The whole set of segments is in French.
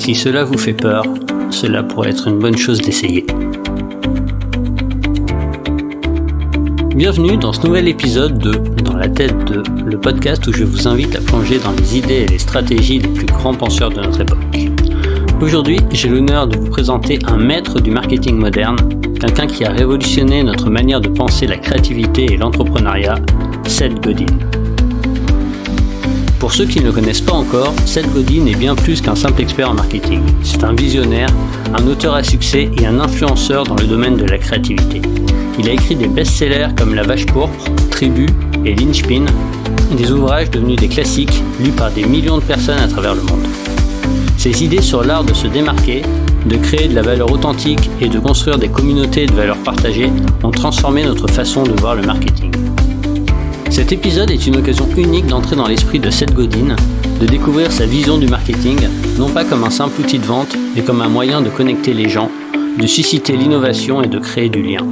Si cela vous fait peur, cela pourrait être une bonne chose d'essayer. Bienvenue dans ce nouvel épisode de Dans la tête de, le podcast où je vous invite à plonger dans les idées et les stratégies des plus grands penseurs de notre époque. Aujourd'hui, j'ai l'honneur de vous présenter un maître du marketing moderne, quelqu'un qui a révolutionné notre manière de penser la créativité et l'entrepreneuriat, Seth Godin. Pour ceux qui ne le connaissent pas encore, Seth Godin est bien plus qu'un simple expert en marketing. C'est un visionnaire, un auteur à succès et un influenceur dans le domaine de la créativité. Il a écrit des best-sellers comme La Vache Pourpre, Tribu et Linchpin, des ouvrages devenus des classiques lus par des millions de personnes à travers le monde. Ses idées sur l'art de se démarquer, de créer de la valeur authentique et de construire des communautés de valeurs partagées ont transformé notre façon de voir le marketing. Cet épisode est une occasion unique d'entrer dans l'esprit de Seth Godin, de découvrir sa vision du marketing, non pas comme un simple outil de vente, mais comme un moyen de connecter les gens, de susciter l'innovation et de créer du lien.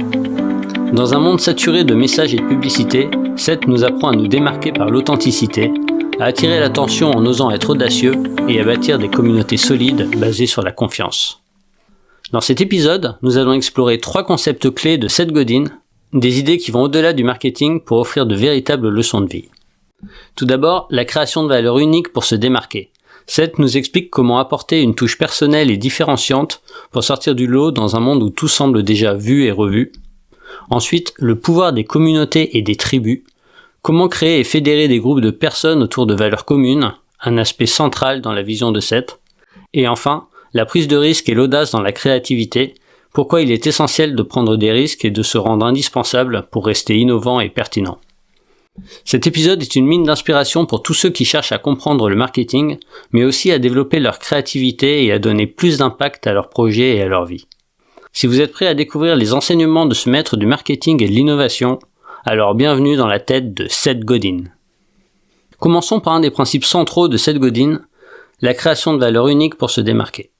Dans un monde saturé de messages et de publicité, Seth nous apprend à nous démarquer par l'authenticité, à attirer l'attention en osant être audacieux et à bâtir des communautés solides basées sur la confiance. Dans cet épisode, nous allons explorer 3 concepts clés de Seth Godin, des idées qui vont au-delà du marketing pour offrir de véritables leçons de vie. Tout d'abord, la création de valeur unique pour se démarquer. Seth nous explique comment apporter une touche personnelle et différenciante pour sortir du lot dans un monde où tout semble déjà vu et revu. Ensuite, le pouvoir des communautés et des tribus. Comment créer et fédérer des groupes de personnes autour de valeurs communes, un aspect central dans la vision de Seth. Et enfin, la prise de risque et l'audace dans la créativité, pourquoi il est essentiel de prendre des risques et de se rendre indispensable pour rester innovant et pertinent. Cet épisode est une mine d'inspiration pour tous ceux qui cherchent à comprendre le marketing, mais aussi à développer leur créativité et à donner plus d'impact à leurs projets et à leur vie. Si vous êtes prêt à découvrir les enseignements de ce maître du marketing et de l'innovation, alors bienvenue dans la tête de Seth Godin. Commençons par un des principes centraux de Seth Godin, la création de valeur unique pour se démarquer.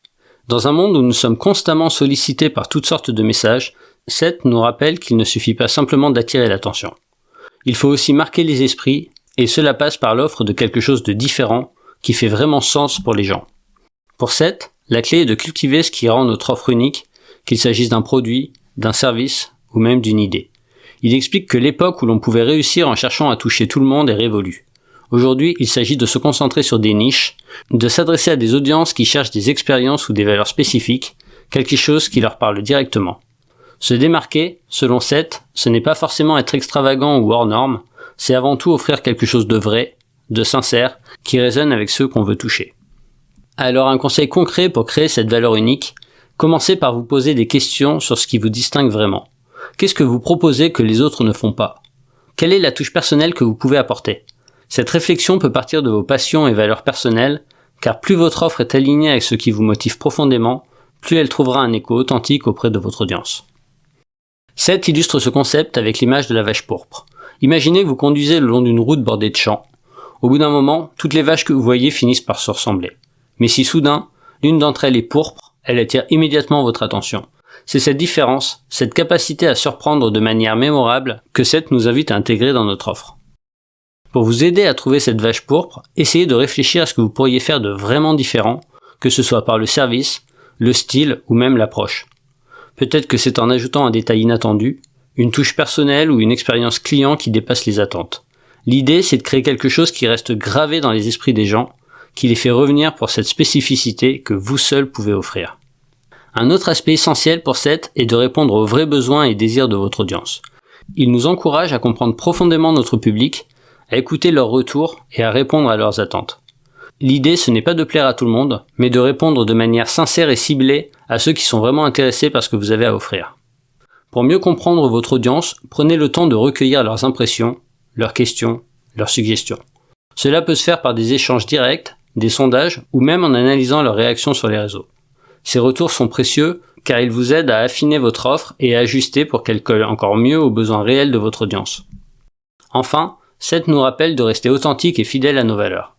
Dans un monde où nous sommes constamment sollicités par toutes sortes de messages, Seth nous rappelle qu'il ne suffit pas simplement d'attirer l'attention. Il faut aussi marquer les esprits, et cela passe par l'offre de quelque chose de différent, qui fait vraiment sens pour les gens. Pour Seth, la clé est de cultiver ce qui rend notre offre unique, qu'il s'agisse d'un produit, d'un service ou même d'une idée. Il explique que l'époque où l'on pouvait réussir en cherchant à toucher tout le monde est révolue. Aujourd'hui, il s'agit de se concentrer sur des niches, de s'adresser à des audiences qui cherchent des expériences ou des valeurs spécifiques, quelque chose qui leur parle directement. Se démarquer, selon Seth, ce n'est pas forcément être extravagant ou hors norme, c'est avant tout offrir quelque chose de vrai, de sincère, qui résonne avec ceux qu'on veut toucher. Alors un conseil concret pour créer cette valeur unique, commencez par vous poser des questions sur ce qui vous distingue vraiment. Qu'est-ce que vous proposez que les autres ne font pas? Quelle est la touche personnelle que vous pouvez apporter? Cette réflexion peut partir de vos passions et valeurs personnelles, car plus votre offre est alignée avec ce qui vous motive profondément, plus elle trouvera un écho authentique auprès de votre audience. Seth illustre ce concept avec l'image de la vache pourpre. Imaginez que vous conduisez le long d'une route bordée de champs. Au bout d'un moment, toutes les vaches que vous voyez finissent par se ressembler. Mais si soudain, l'une d'entre elles est pourpre, elle attire immédiatement votre attention. C'est cette différence, cette capacité à surprendre de manière mémorable que Seth nous invite à intégrer dans notre offre. Pour vous aider à trouver cette vache pourpre, essayez de réfléchir à ce que vous pourriez faire de vraiment différent, que ce soit par le service, le style ou même l'approche. Peut-être que c'est en ajoutant un détail inattendu, une touche personnelle ou une expérience client qui dépasse les attentes. L'idée, c'est de créer quelque chose qui reste gravé dans les esprits des gens, qui les fait revenir pour cette spécificité que vous seul pouvez offrir. Un autre aspect essentiel pour Seth est de répondre aux vrais besoins et désirs de votre audience. Il nous encourage à comprendre profondément notre public, à écouter leurs retours et à répondre à leurs attentes. L'idée, ce n'est pas de plaire à tout le monde, mais de répondre de manière sincère et ciblée à ceux qui sont vraiment intéressés par ce que vous avez à offrir. Pour mieux comprendre votre audience, prenez le temps de recueillir leurs impressions, leurs questions, leurs suggestions. Cela peut se faire par des échanges directs, des sondages ou même en analysant leurs réactions sur les réseaux. Ces retours sont précieux car ils vous aident à affiner votre offre et à ajuster pour qu'elle colle encore mieux aux besoins réels de votre audience. Enfin, Seth nous rappelle de rester authentique et fidèle à nos valeurs.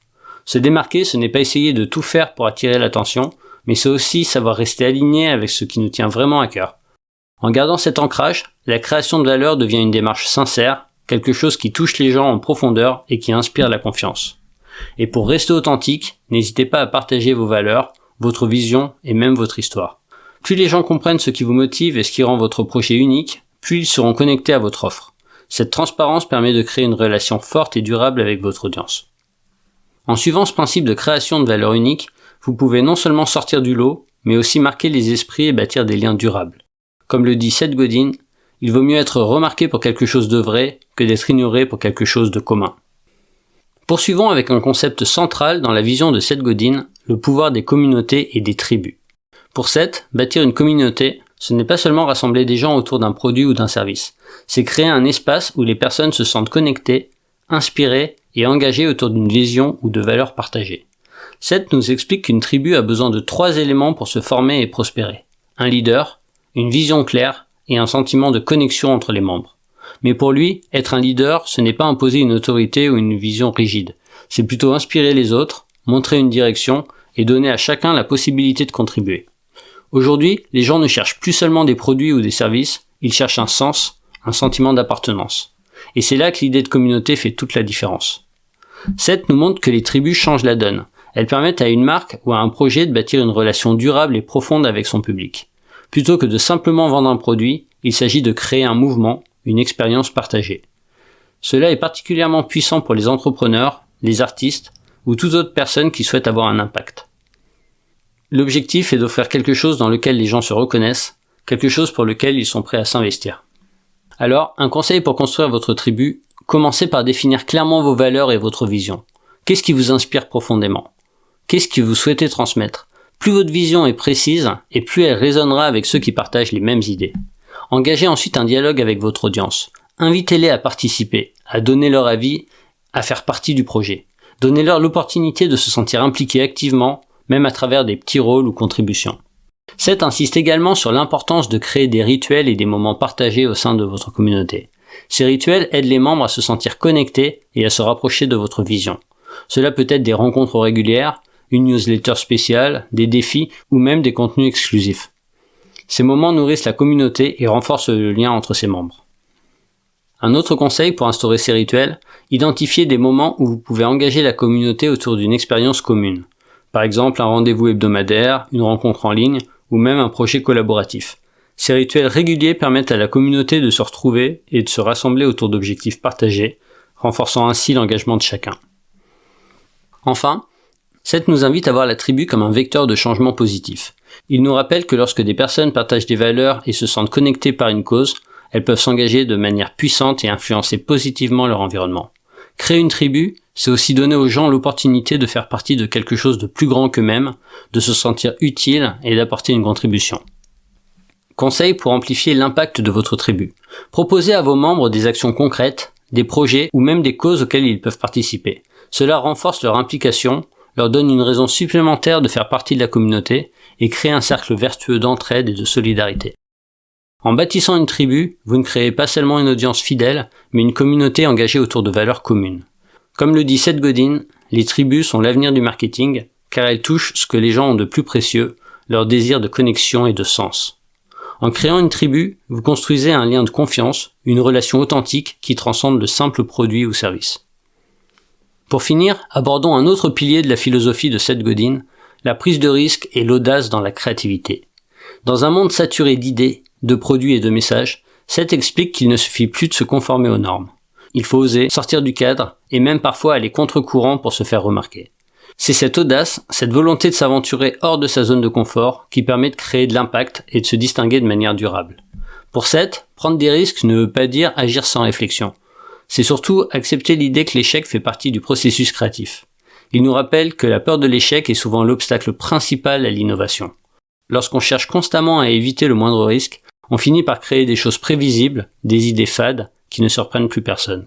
Se démarquer, ce n'est pas essayer de tout faire pour attirer l'attention, mais c'est aussi savoir rester aligné avec ce qui nous tient vraiment à cœur. En gardant cet ancrage, la création de valeur devient une démarche sincère, quelque chose qui touche les gens en profondeur et qui inspire la confiance. Et pour rester authentique, n'hésitez pas à partager vos valeurs, votre vision et même votre histoire. Plus les gens comprennent ce qui vous motive et ce qui rend votre projet unique, plus ils seront connectés à votre offre. Cette transparence permet de créer une relation forte et durable avec votre audience. En suivant ce principe de création de valeur unique, vous pouvez non seulement sortir du lot, mais aussi marquer les esprits et bâtir des liens durables. Comme le dit Seth Godin, il vaut mieux être remarqué pour quelque chose de vrai que d'être ignoré pour quelque chose de commun. Poursuivons avec un concept central dans la vision de Seth Godin, le pouvoir des communautés et des tribus. Pour Seth, bâtir une communauté, ce n'est pas seulement rassembler des gens autour d'un produit ou d'un service, c'est créer un espace où les personnes se sentent connectées, inspirées et engagées autour d'une vision ou de valeurs partagées. Seth nous explique qu'une tribu a besoin de 3 éléments pour se former et prospérer. Un leader, une vision claire et un sentiment de connexion entre les membres. Mais pour lui, être un leader, ce n'est pas imposer une autorité ou une vision rigide. C'est plutôt inspirer les autres, montrer une direction et donner à chacun la possibilité de contribuer. Aujourd'hui, les gens ne cherchent plus seulement des produits ou des services, ils cherchent un sens, un sentiment d'appartenance. Et c'est là que l'idée de communauté fait toute la différence. Seth nous montre que les tribus changent la donne. Elles permettent à une marque ou à un projet de bâtir une relation durable et profonde avec son public. Plutôt que de simplement vendre un produit, il s'agit de créer un mouvement, une expérience partagée. Cela est particulièrement puissant pour les entrepreneurs, les artistes ou toute autre personne qui souhaite avoir un impact. L'objectif est d'offrir quelque chose dans lequel les gens se reconnaissent, quelque chose pour lequel ils sont prêts à s'investir. Alors, un conseil pour construire votre tribu, commencez par définir clairement vos valeurs et votre vision. Qu'est-ce qui vous inspire profondément? Qu'est-ce que vous souhaitez transmettre? Plus votre vision est précise, et plus elle résonnera avec ceux qui partagent les mêmes idées. Engagez ensuite un dialogue avec votre audience. Invitez-les à participer, à donner leur avis, à faire partie du projet. Donnez-leur l'opportunité de se sentir impliqués activement, même à travers des petits rôles ou contributions. Seth insiste également sur l'importance de créer des rituels et des moments partagés au sein de votre communauté. Ces rituels aident les membres à se sentir connectés et à se rapprocher de votre vision. Cela peut être des rencontres régulières, une newsletter spéciale, des défis ou même des contenus exclusifs. Ces moments nourrissent la communauté et renforcent le lien entre ses membres. Un autre conseil pour instaurer ces rituels, identifiez des moments où vous pouvez engager la communauté autour d'une expérience commune. Par exemple, un rendez-vous hebdomadaire, une rencontre en ligne ou même un projet collaboratif. Ces rituels réguliers permettent à la communauté de se retrouver et de se rassembler autour d'objectifs partagés, renforçant ainsi l'engagement de chacun. Enfin, Seth nous invite à voir la tribu comme un vecteur de changement positif. Il nous rappelle que lorsque des personnes partagent des valeurs et se sentent connectées par une cause, elles peuvent s'engager de manière puissante et influencer positivement leur environnement. Créer une tribu, c'est aussi donner aux gens l'opportunité de faire partie de quelque chose de plus grand qu'eux-mêmes, de se sentir utile et d'apporter une contribution. Conseil pour amplifier l'impact de votre tribu. Proposez à vos membres des actions concrètes, des projets ou même des causes auxquelles ils peuvent participer. Cela renforce leur implication, leur donne une raison supplémentaire de faire partie de la communauté et crée un cercle vertueux d'entraide et de solidarité. En bâtissant une tribu, vous ne créez pas seulement une audience fidèle, mais une communauté engagée autour de valeurs communes. Comme le dit Seth Godin, les tribus sont l'avenir du marketing, car elles touchent ce que les gens ont de plus précieux, leur désir de connexion et de sens. En créant une tribu, vous construisez un lien de confiance, une relation authentique qui transcende le simple produit ou service. Pour finir, abordons un autre pilier de la philosophie de Seth Godin, la prise de risque et l'audace dans la créativité. Dans un monde saturé d'idées, de produits et de messages, Seth explique qu'il ne suffit plus de se conformer aux normes. Il faut oser sortir du cadre et même parfois aller contre-courant pour se faire remarquer. C'est cette audace, cette volonté de s'aventurer hors de sa zone de confort qui permet de créer de l'impact et de se distinguer de manière durable. Pour Seth, prendre des risques ne veut pas dire agir sans réflexion. C'est surtout accepter l'idée que l'échec fait partie du processus créatif. Il nous rappelle que la peur de l'échec est souvent l'obstacle principal à l'innovation. Lorsqu'on cherche constamment à éviter le moindre risque, on finit par créer des choses prévisibles, des idées fades, qui ne surprennent plus personne.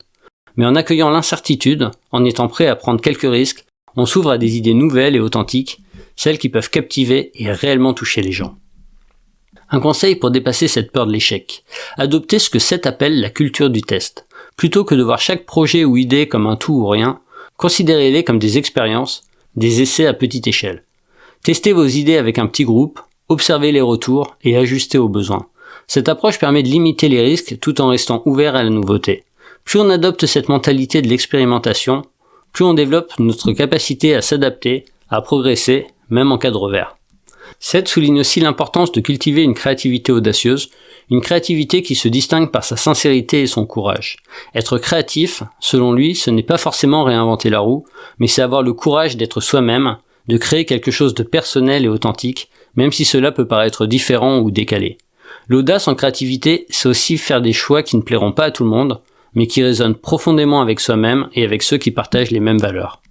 Mais en accueillant l'incertitude, en étant prêt à prendre quelques risques, on s'ouvre à des idées nouvelles et authentiques, celles qui peuvent captiver et réellement toucher les gens. Un conseil pour dépasser cette peur de l'échec. Adoptez ce que Seth appelle la culture du test. Plutôt que de voir chaque projet ou idée comme un tout ou rien, considérez-les comme des expériences, des essais à petite échelle. Testez vos idées avec un petit groupe, observez les retours et ajustez aux besoins. Cette approche permet de limiter les risques tout en restant ouvert à la nouveauté. Plus on adopte cette mentalité de l'expérimentation, plus on développe notre capacité à s'adapter, à progresser, même en cas de revers. Seth souligne aussi l'importance de cultiver une créativité audacieuse, une créativité qui se distingue par sa sincérité et son courage. Être créatif, selon lui, ce n'est pas forcément réinventer la roue, mais c'est avoir le courage d'être soi-même, de créer quelque chose de personnel et authentique, même si cela peut paraître différent ou décalé. L'audace en créativité, c'est aussi faire des choix qui ne plairont pas à tout le monde, mais qui résonnent profondément avec soi-même et avec ceux qui partagent les mêmes valeurs.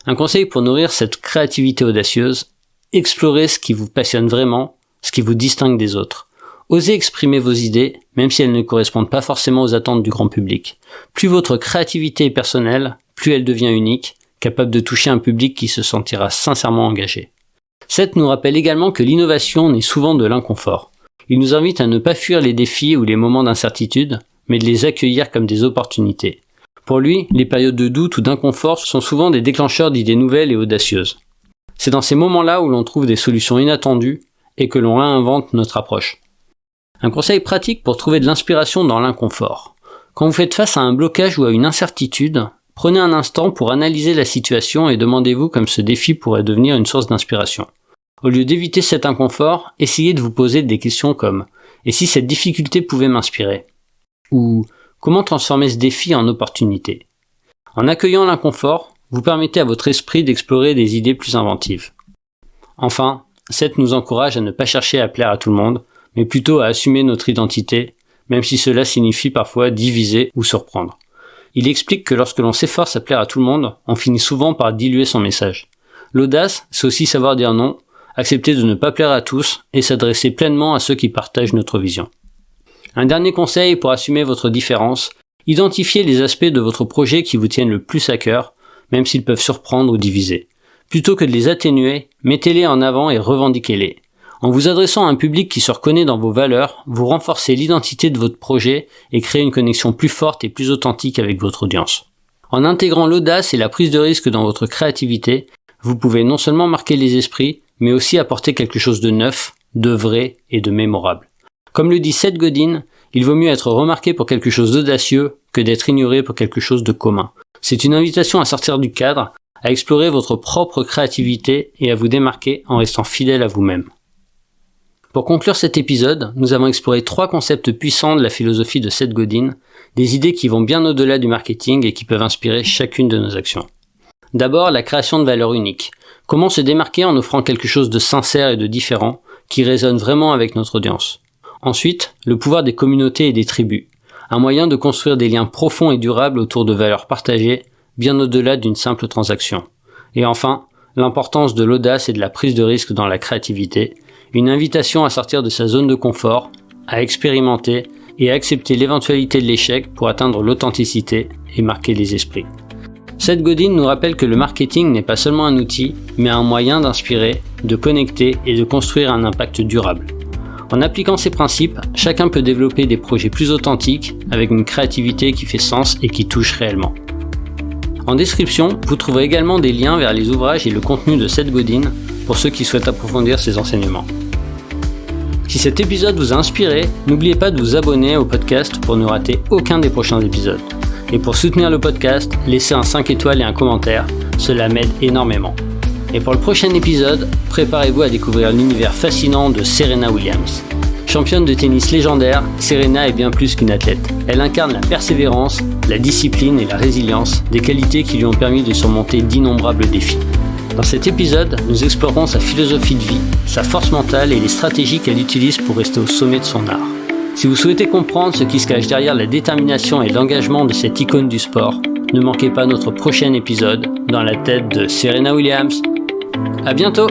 Un conseil pour nourrir cette créativité audacieuse, explorez ce qui vous passionne vraiment, ce qui vous distingue des autres. Osez exprimer vos idées, même si elles ne correspondent pas forcément aux attentes du grand public. Plus votre créativité est personnelle, plus elle devient unique, capable de toucher un public qui se sentira sincèrement engagé. Seth nous rappelle également que l'innovation naît souvent de l'inconfort. Il nous invite à ne pas fuir les défis ou les moments d'incertitude, mais de les accueillir comme des opportunités. Pour lui, les périodes de doute ou d'inconfort sont souvent des déclencheurs d'idées nouvelles et audacieuses. C'est dans ces moments-là où l'on trouve des solutions inattendues et que l'on réinvente notre approche. Un conseil pratique pour trouver de l'inspiration dans l'inconfort. Quand vous faites face à un blocage ou à une incertitude, prenez un instant pour analyser la situation et demandez-vous comme ce défi pourrait devenir une source d'inspiration. Au lieu d'éviter cet inconfort, essayez de vous poser des questions comme « Et si cette difficulté pouvait m'inspirer ?» ou « Comment transformer ce défi en opportunité ?» En accueillant l'inconfort, vous permettez à votre esprit d'explorer des idées plus inventives. Enfin, Seth nous encourage à ne pas chercher à plaire à tout le monde, mais plutôt à assumer notre identité, même si cela signifie parfois diviser ou surprendre. Il explique que lorsque l'on s'efforce à plaire à tout le monde, on finit souvent par diluer son message. L'audace, c'est aussi savoir dire non, accepter de ne pas plaire à tous et s'adresser pleinement à ceux qui partagent notre vision. Un dernier conseil pour assumer votre différence, identifiez les aspects de votre projet qui vous tiennent le plus à cœur, même s'ils peuvent surprendre ou diviser. Plutôt que de les atténuer, mettez-les en avant et revendiquez-les. En vous adressant à un public qui se reconnaît dans vos valeurs, vous renforcez l'identité de votre projet et créez une connexion plus forte et plus authentique avec votre audience. En intégrant l'audace et la prise de risque dans votre créativité, vous pouvez non seulement marquer les esprits, mais aussi apporter quelque chose de neuf, de vrai et de mémorable. Comme le dit Seth Godin, il vaut mieux être remarqué pour quelque chose d'audacieux que d'être ignoré pour quelque chose de commun. C'est une invitation à sortir du cadre, à explorer votre propre créativité et à vous démarquer en restant fidèle à vous-même. Pour conclure cet épisode, nous avons exploré 3 concepts puissants de la philosophie de Seth Godin, des idées qui vont bien au-delà du marketing et qui peuvent inspirer chacune de nos actions. D'abord, la création de valeur unique. Comment se démarquer en offrant quelque chose de sincère et de différent, qui résonne vraiment avec notre audience. Ensuite, le pouvoir des communautés et des tribus. Un moyen de construire des liens profonds et durables autour de valeurs partagées, bien au-delà d'une simple transaction. Et enfin, l'importance de l'audace et de la prise de risque dans la créativité, une invitation à sortir de sa zone de confort, à expérimenter et à accepter l'éventualité de l'échec pour atteindre l'authenticité et marquer les esprits. Seth Godin nous rappelle que le marketing n'est pas seulement un outil, mais un moyen d'inspirer, de connecter et de construire un impact durable. En appliquant ces principes, chacun peut développer des projets plus authentiques, avec une créativité qui fait sens et qui touche réellement. En description, vous trouverez également des liens vers les ouvrages et le contenu de Seth Godin pour ceux qui souhaitent approfondir ses enseignements. Si cet épisode vous a inspiré, n'oubliez pas de vous abonner au podcast pour ne rater aucun des prochains épisodes. Et pour soutenir le podcast, laissez un 5 étoiles et un commentaire, cela m'aide énormément. Et pour le prochain épisode, préparez-vous à découvrir l'univers fascinant de Serena Williams. Championne de tennis légendaire, Serena est bien plus qu'une athlète. Elle incarne la persévérance, la discipline et la résilience, des qualités qui lui ont permis de surmonter d'innombrables défis. Dans cet épisode, nous explorerons sa philosophie de vie, sa force mentale et les stratégies qu'elle utilise pour rester au sommet de son art. Si vous souhaitez comprendre ce qui se cache derrière la détermination et l'engagement de cette icône du sport, ne manquez pas notre prochain épisode dans la tête de Serena Williams. À bientôt!